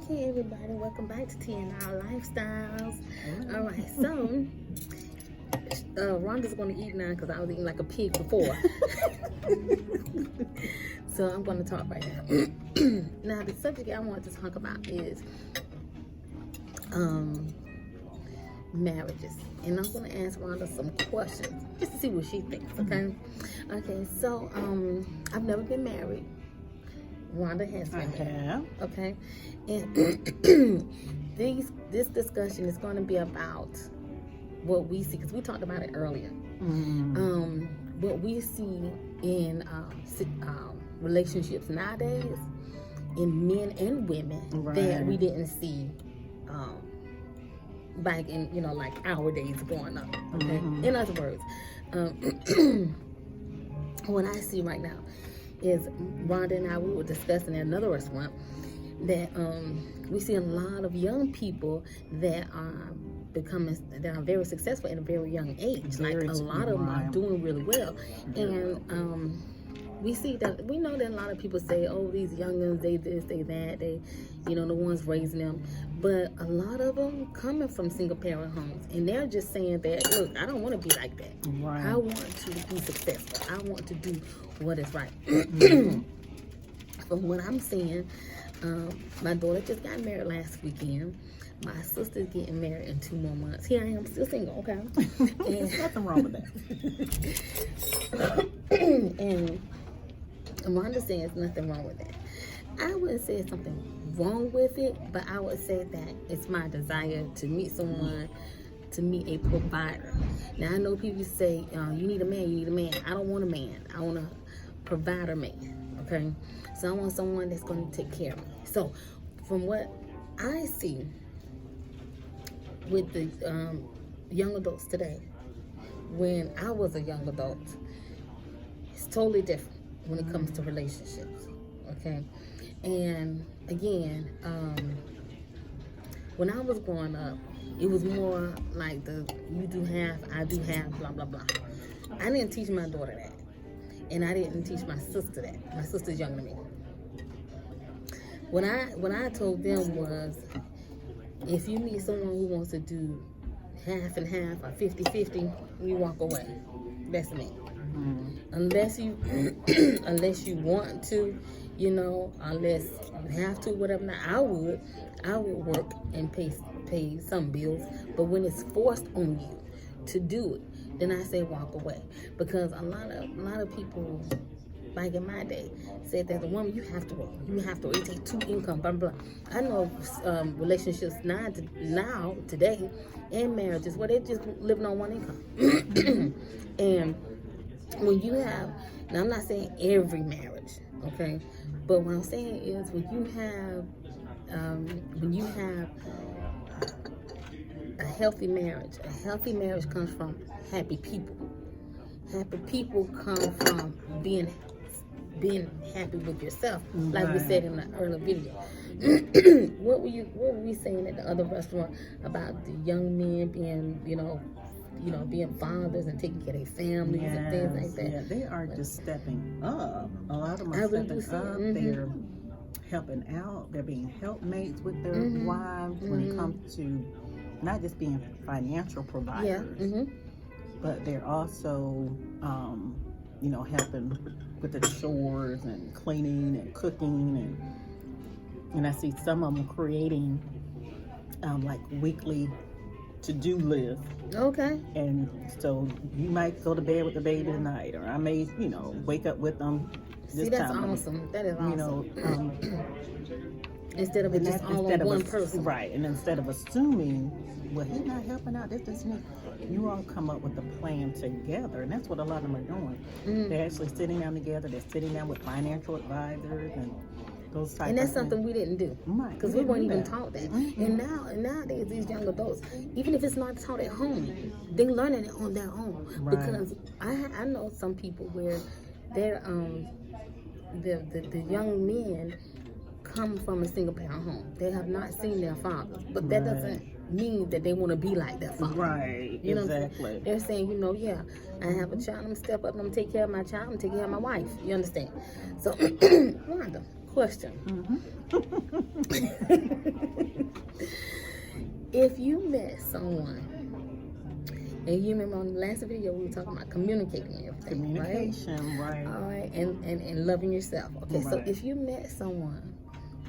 Okay, everybody, welcome back to TNR Lifestyles. All right, so Rhonda's going to eat now because I was eating like a pig before. So I'm going to talk right now. Now, the subject I want to talk about is marriages. And I'm going to ask Rhonda some questions just to see what she thinks, okay? Okay, so I've never been married. Rhonda has been married. Okay, and this discussion is going to be about what we see, because we talked about it earlier. What we see in relationships nowadays, in men and women, that we didn't see back in, like our days growing up. Okay, in other words, what I see right now is Rhonda and I, we were discussing at another restaurant that we see a lot of young people that are very successful at a very young age. Like a lot of them are doing really well, and we know that a lot of people say, oh, these youngins, they this, they that, they, the ones raising them. But a lot of them coming from single parent homes, and they're just saying that, look, I don't want to be like that. Right. I want to be successful. I want to do what is right. From what I'm seeing, my daughter just got married last weekend. My sister's getting married in 2 more months. Here I am, still single, okay? There's nothing wrong with that. And Rhonda says nothing wrong with that. I wouldn't say it's something wrong with it, but I would say that it's my desire to meet someone, to meet a provider. Now, I know people say, you need a man. I don't want a man. I want a provider man, okay? So I want someone that's going to take care of me. So from what I see with the young adults today, when I was a young adult, it's totally different when it comes to relationships, okay? And again, when I was growing up, it was more like you do half, I do half, blah, blah, blah. I didn't teach my daughter that. And I didn't teach my sister that. My sister's younger than me. What I told them was, if you meet someone who wants to do half and half or 50-50, you walk away. That's me. Unless you want to, unless you have to, whatever. Now, I would work and pay some bills, but when it's forced on you to do it, then I say walk away. Because a lot of people, like in my day, said that as a woman, you have to work. You have to work. It takes 2 incomes, blah, blah, blah. I know relationships now, today, and marriages where they're just living on 1 income. And when you have, now I'm not saying every marriage, okay? But what I'm saying is when you have a healthy marriage comes from happy people. Happy people come from being happy with yourself, like we said in the earlier video. What were we saying at the other restaurant about the young men being, being fathers and taking care of their families and things like that? Yeah, they are just stepping up. A lot of them are stepping up. They're helping out. They're being helpmates with their wives when it comes to not just being financial providers, but they're also, helping with the chores and cleaning and cooking, and I see some of them creating like weekly to-do list. Okay. And so you might go to bed with the baby tonight, or I may, wake up with them. See, that's awesome. That is awesome. Instead of it just all on one person. Right. And instead of assuming, well, he's not helping out, this, you all come up with a plan together. And that's what a lot of them are doing. They're actually sitting down together. They're sitting down with financial advisors and those types of things. And that's something we didn't do. Right. Because we weren't even taught that. And nowadays, these young adults, even if it's not taught at home, they're learning it on their own. Right. Because I know some people where they're, the young men come from a single parent home. They have not seen their fathers, but that doesn't mean that they want to be like their father. Right, exactly. They're saying, I have a child, I'm gonna step up and I'm gonna take care of my child, I'm gonna take care of my wife. You understand? So, Rhonda, question. If you met someone, and you remember on the last video we were talking about communicating and everything, Communication, right? All right, and loving yourself. Okay, so if you met someone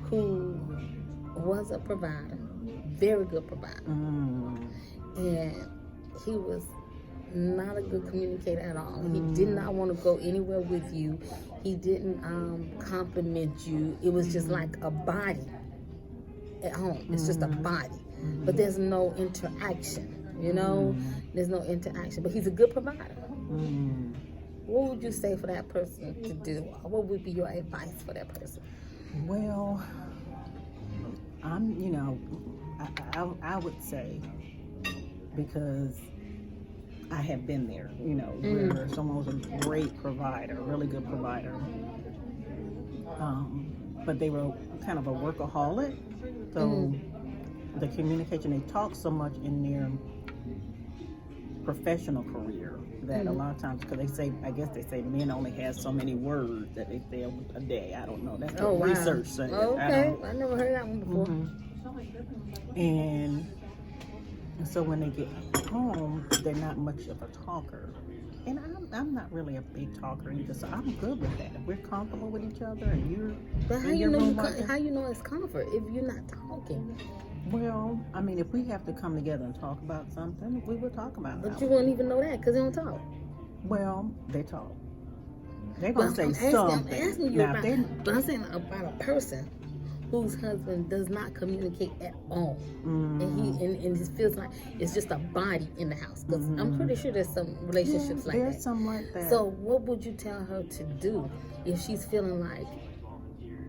who was a provider, very good provider, and he was not a good communicator at all. He did not want to go anywhere with you. He didn't compliment you. It was just like a body at home. It's just a body, but there's no interaction. You know, there's no interaction. But he's a good provider. What would you say for that person to do? What would be your advice for that person? Well, I would say, because I have been there, where someone was a great provider, a really good provider, but they were kind of a workaholic. So the communication, they talk so much in their professional career that a lot of times, because I guess they say men only have so many words that they say a day. I don't know. That's what research says. Oh, okay. I never heard that one before. And so when they get home, they're not much of a talker. And I'm not really a big talker either, so I'm good with that. If we're comfortable with each other and you're... But how you know it's comfort if you're not talking? Well, I mean, if we have to come together and talk about something, we will talk about it. But you won't even know that because they don't talk. Well, they talk. They're going to say something. I'm asking you but I'm saying about a person whose husband does not communicate at all, and it feels like it's just a body in the house. Because I'm pretty sure there's some relationships like that. There's some like that. So what would you tell her to do if she's feeling like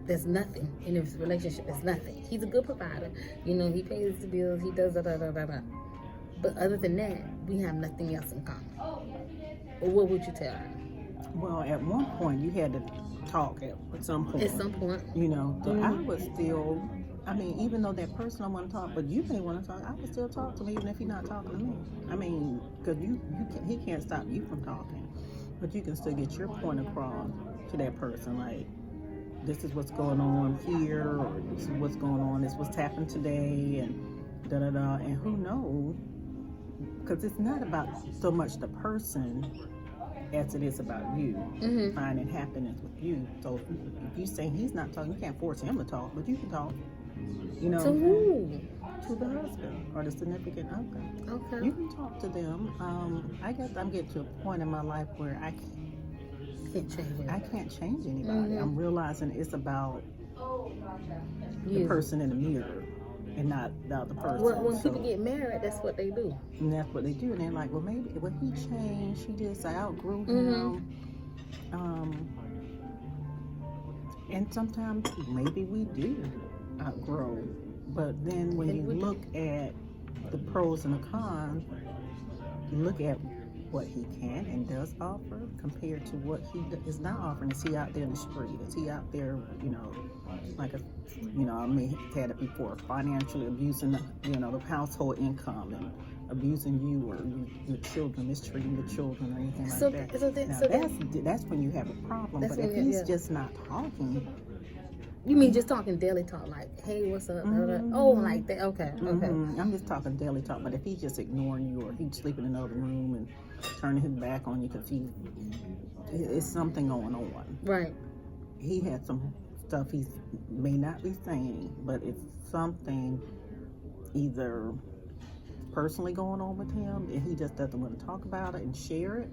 there's nothing in his relationship? It's nothing. He's a good provider. He pays the bills. He does da-da-da-da-da. But other than that, we have nothing else in common. Or what would you tell her? Well, at one point, you had to talk at some point. At some point. So I would still, even though that person don't want to talk, but you may want to talk, I would still talk to him even if he's not talking to me. Because he can't stop you from talking. But you can still get your point across to that person, like, this is what's going on here, or this is what's going on, this is what's happened today, and da-da-da, and who knows? Because it's not about so much the person as it is about you finding happiness with you. So if you say he's not talking, you can't force him to talk, but you can talk. To who? To the husband or the significant other. Okay. You can talk to them. I guess I'm getting to a point in my life where I can't change anybody. I'm realizing it's about the person in the mirror and not the other person. Well, when people get married, that's what they do. And that's what they do. And they're like, well, maybe he changed. He just outgrew him. And sometimes maybe we do outgrow. But then when you look at the pros and the cons, you look at what he can and does offer compared to what he is not offering. Is he out there in the street? Is he out there, like I may have had it before, financially abusing the household income and abusing you or your children, mistreating the children or anything like that. That's when you have a problem. But if he's just not talking. You mean just talking daily talk, like, hey, what's up? Oh, like that. Okay. I'm just talking daily talk, but if he's just ignoring you or he's sleeping in another room and turning his back on you because it's something going on. Right. He had some stuff he may not be saying, but it's something either personally going on with him and he just doesn't want to talk about it and share it.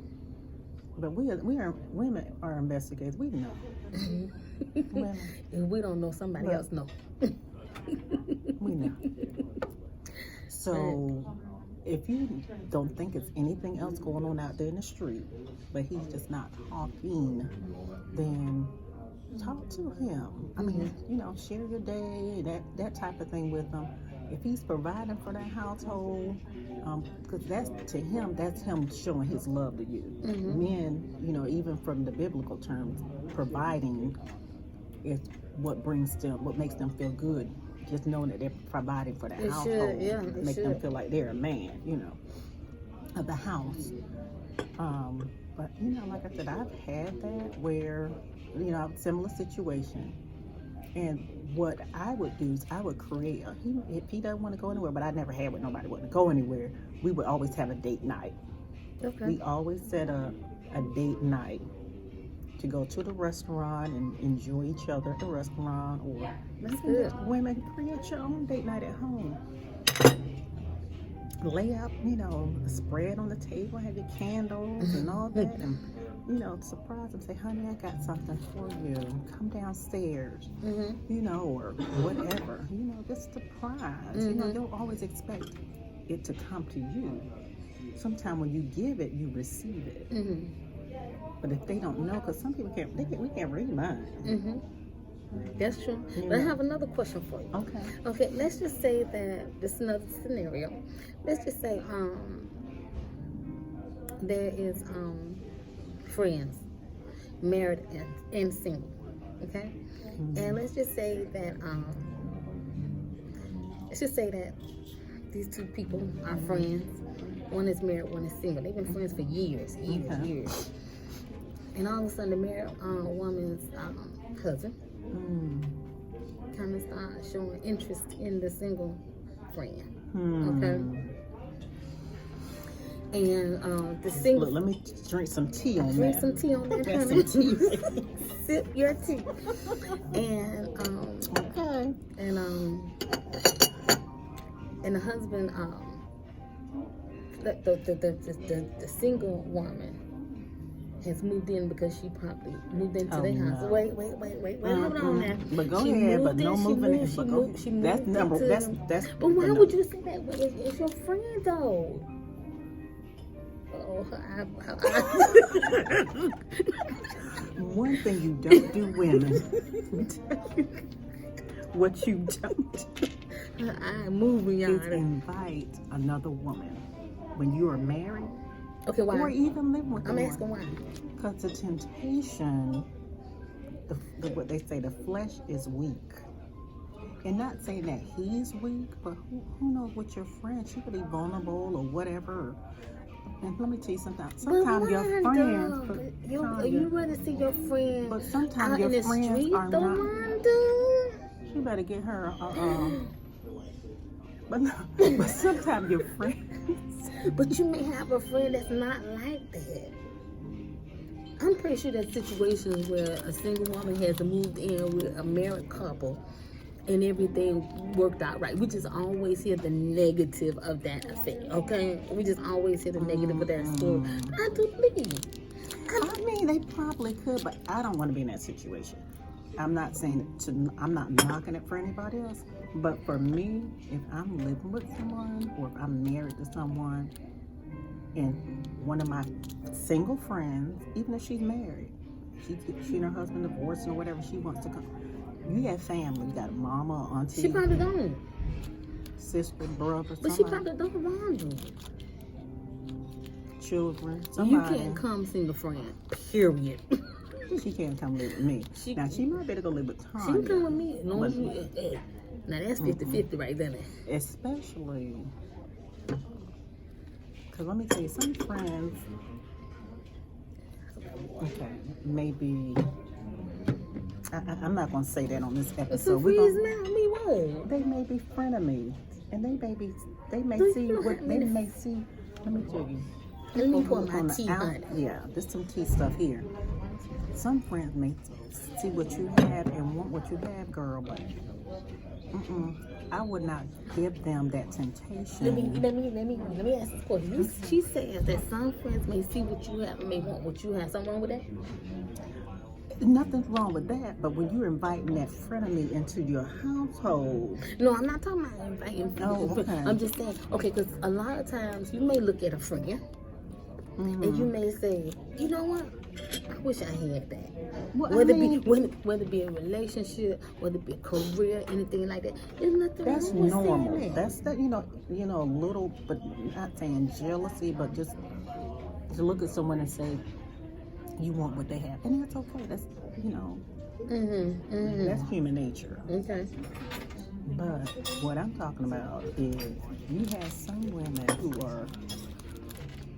But women are investigators. We know. If we don't know, somebody else know. We know. So if you don't think it's anything else going on out there in the street, but he's just not talking, then talk to him. Share your day, that type of thing with him. If he's providing for that household, because that's him showing his love to you. Men, even from the biblical terms, providing is what makes them feel good. Just knowing that they're providing for the household, make them feel like they're a man, of the house. But like I said, I've had that where, similar situation. And what I would do is I would create, if he doesn't want to go anywhere, but I never had with nobody want to go anywhere, we would always have a date night. Okay. We always set a date night to go to the restaurant and enjoy each other at the restaurant, or That's good. women, create your own date night at home. Lay out, a spread on the table, have your candles and all that, and surprise them. Say, honey, I got something for you. Come downstairs, or whatever. Just surprise. You'll always expect it to come to you. Sometimes when you give it, you receive it. But if they don't know, because some people we can't read minds. That's true. But I have another question for you. Okay. Okay, let's just say that this is another scenario. Let's just say there is friends, married and single. Okay? And let's just say that these two people are friends. One is married, one is single. They've been friends for years. And all of a sudden the married woman's cousin kind of start showing interest in the single friend. Okay. And the single. Look, let me drink some tea on that. Drink some tea on that, honey. Sip your tea. And okay. And the husband, the single woman has moved in because she probably moved into their house. Wait, hold on now. But go ahead, but no moving in. That's number. That's. But why would you say that? It's your friend though. Oh, one thing you don't do, women. What you don't do. I'm moving, y'all. Is invite another woman when you are married. Okay, why? Or even living with them. I'm asking why. Because the temptation, what they say, the flesh is weak. And not saying that he's weak, but who knows with your friend? She could be vulnerable or whatever. And let me tell you something. Sometimes your friends. You rather see your friend but sometimes out your in the friends street, are though, not. Wanda? You better get her. But sometimes your friends. But you may have a friend that's not like that. I'm pretty sure there's situations where a single woman has moved in with a married couple and everything worked out right. We just always hear the negative of that affair, okay? We just always hear the negative of that story. I do believe. I mean, they probably could, but I don't want to be in that situation. I'm not saying I'm not knocking it for anybody else, but for me, if I'm living with someone or if I'm married to someone and one of my single friends, even if she's married, she and her husband divorced or whatever, she wants to come. You got family, you got mama, auntie. She probably don't. Sister, brother, but she probably don't want you. Children, somebody. You can't come single friend, period. She can't come live with me. Now, she might better go live with Tanya. She can come with me. No, now, that's 50-50 right there. Especially, because let me tell you, some friends, okay, maybe, I'm not going to say that on this episode. They may be frenemies, and they may see, let me tell you. Let me pour my tea, honey. Yeah, there's some tea stuff here. Some friends may see what you have and want what you have, girl, but I would not give them that temptation. Let me ask this question. She says that some friends may see what you have and may want what you have. Something wrong with that? Nothing's wrong with that, but when you're inviting that frenemy into your household. No, I'm not talking about inviting. Oh, okay. I'm just saying, okay, because a lot of times you may look at a friend and you may say, you know what? I wish I had that. Well, whether it be a relationship, whether it be a career, anything like that, there's nothing wrong with normal. Saying that. That's that. A little, but not saying jealousy, but just to look at someone and say, you want what they have, and that's okay. That's that's human nature. Okay. But what I'm talking about is you have some women who are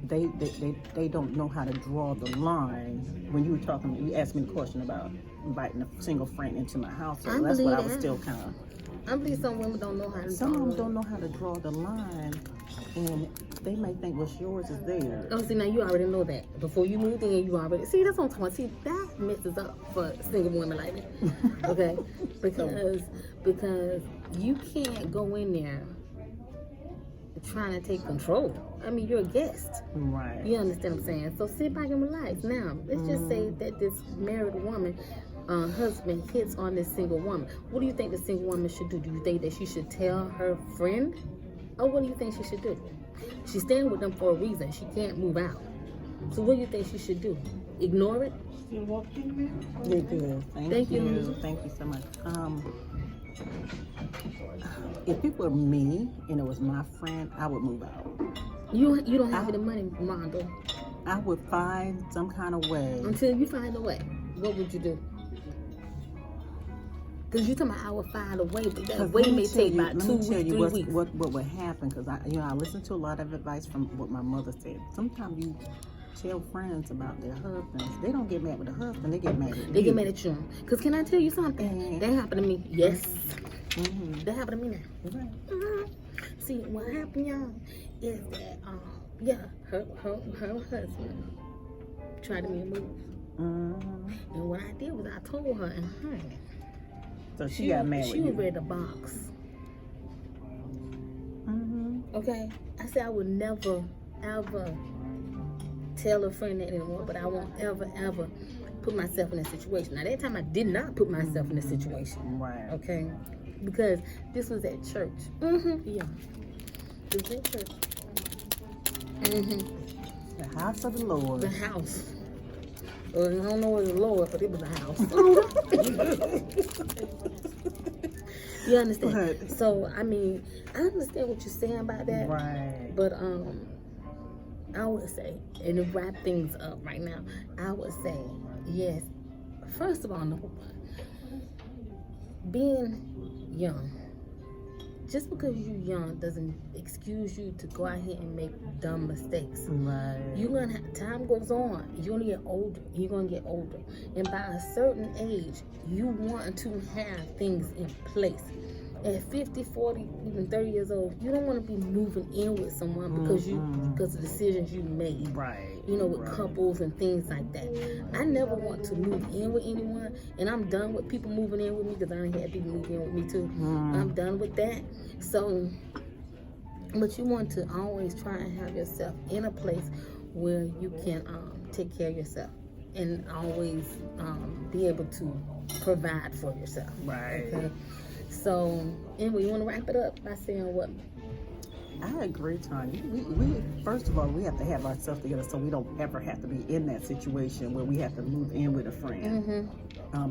they don't know how to draw the line. When you were talking, you asked me the question about inviting a single friend into my house. So that's what I was still kind of. I believe some women don't know how to. Some of them don't know how to draw the line, and they may think what's yours is theirs. Oh, see, now you already know that. Before you moved in, you already see. That's what I'm talking about. See, that messes up for single women like me. Okay, because you can't go in there trying to take control. I mean, you're a guest. Right. You understand what I'm saying? So sit back and relax. Now, let's just say that this married woman, husband hits on this single woman. What do you think the single woman should do? Do you think that she should tell her friend? Or what do you think she should do? She's staying with them for a reason. She can't move out. So what do you think she should do? Ignore it? You're good. Thank you. Thank you so much. If it were me and it was my friend, I would move out. You don't have any money, Mondo. I would find some kind of way. Until you find a way, what would you do? Because you're talking about I would find a way, but that way may take about 2 weeks, 3 weeks. What would happen? Because I listened to a lot of advice from what my mother said. Sometimes you tell friends about their husbands. They don't get mad with the husband. They get mad with you. They get mad at you. Because can I tell you something? That happened to me. Yes. Mm-hmm. That happened to me now. Right. Mm-hmm. See, what happened, y'all, is that her husband tried to make a move. Mm-hmm. And what I did was I told her, and so she got mad with you. She was ready to box. Mm-hmm. Okay? I said I would never, ever tell a friend that anymore, but I won't ever, ever put myself in a situation. Now, that time I did not put myself in a situation. Right. Okay? Because this was at church. Mm-hmm. Yeah. It was at church. Mm-hmm. The house of the Lord. The house. Well, I don't know if it was the Lord, but it was a house. You understand? But, so, I mean, I understand what you're saying about that. Right. But, I would say, and to wrap things up right now, I would say, yes, first of all, number one, being young, just because you're young doesn't excuse you to go out here and make dumb mistakes. Right. You're gonna have, time goes on, you're gonna get older, you're gonna get older. And by a certain age, you want to have things in place. At 50, 40, even 30 years old, you don't want to be moving in with someone because because of decisions you made. Right. You know, with couples and things like that. I never want to move in with anyone, and I'm done with people moving in with me because I done had people move in with me too. I'm done with that. So, but you want to always try and have yourself in a place where you can take care of yourself and always be able to provide for yourself. Right. Okay? So, anyway, you want to wrap it up by saying what? I agree, Tanya. We first of all, we have to have ourselves together so we don't ever have to be in that situation where we have to move in with a friend.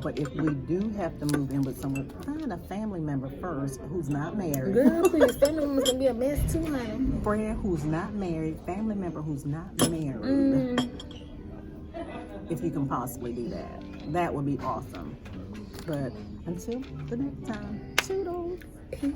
But if we do have to move in with someone, find a family member first who's not married. Girl, please, family members gonna be a mess too, honey. Friend who's not married, family member who's not married. If you can possibly do that, that would be awesome. But until the next time, toodles. Peace.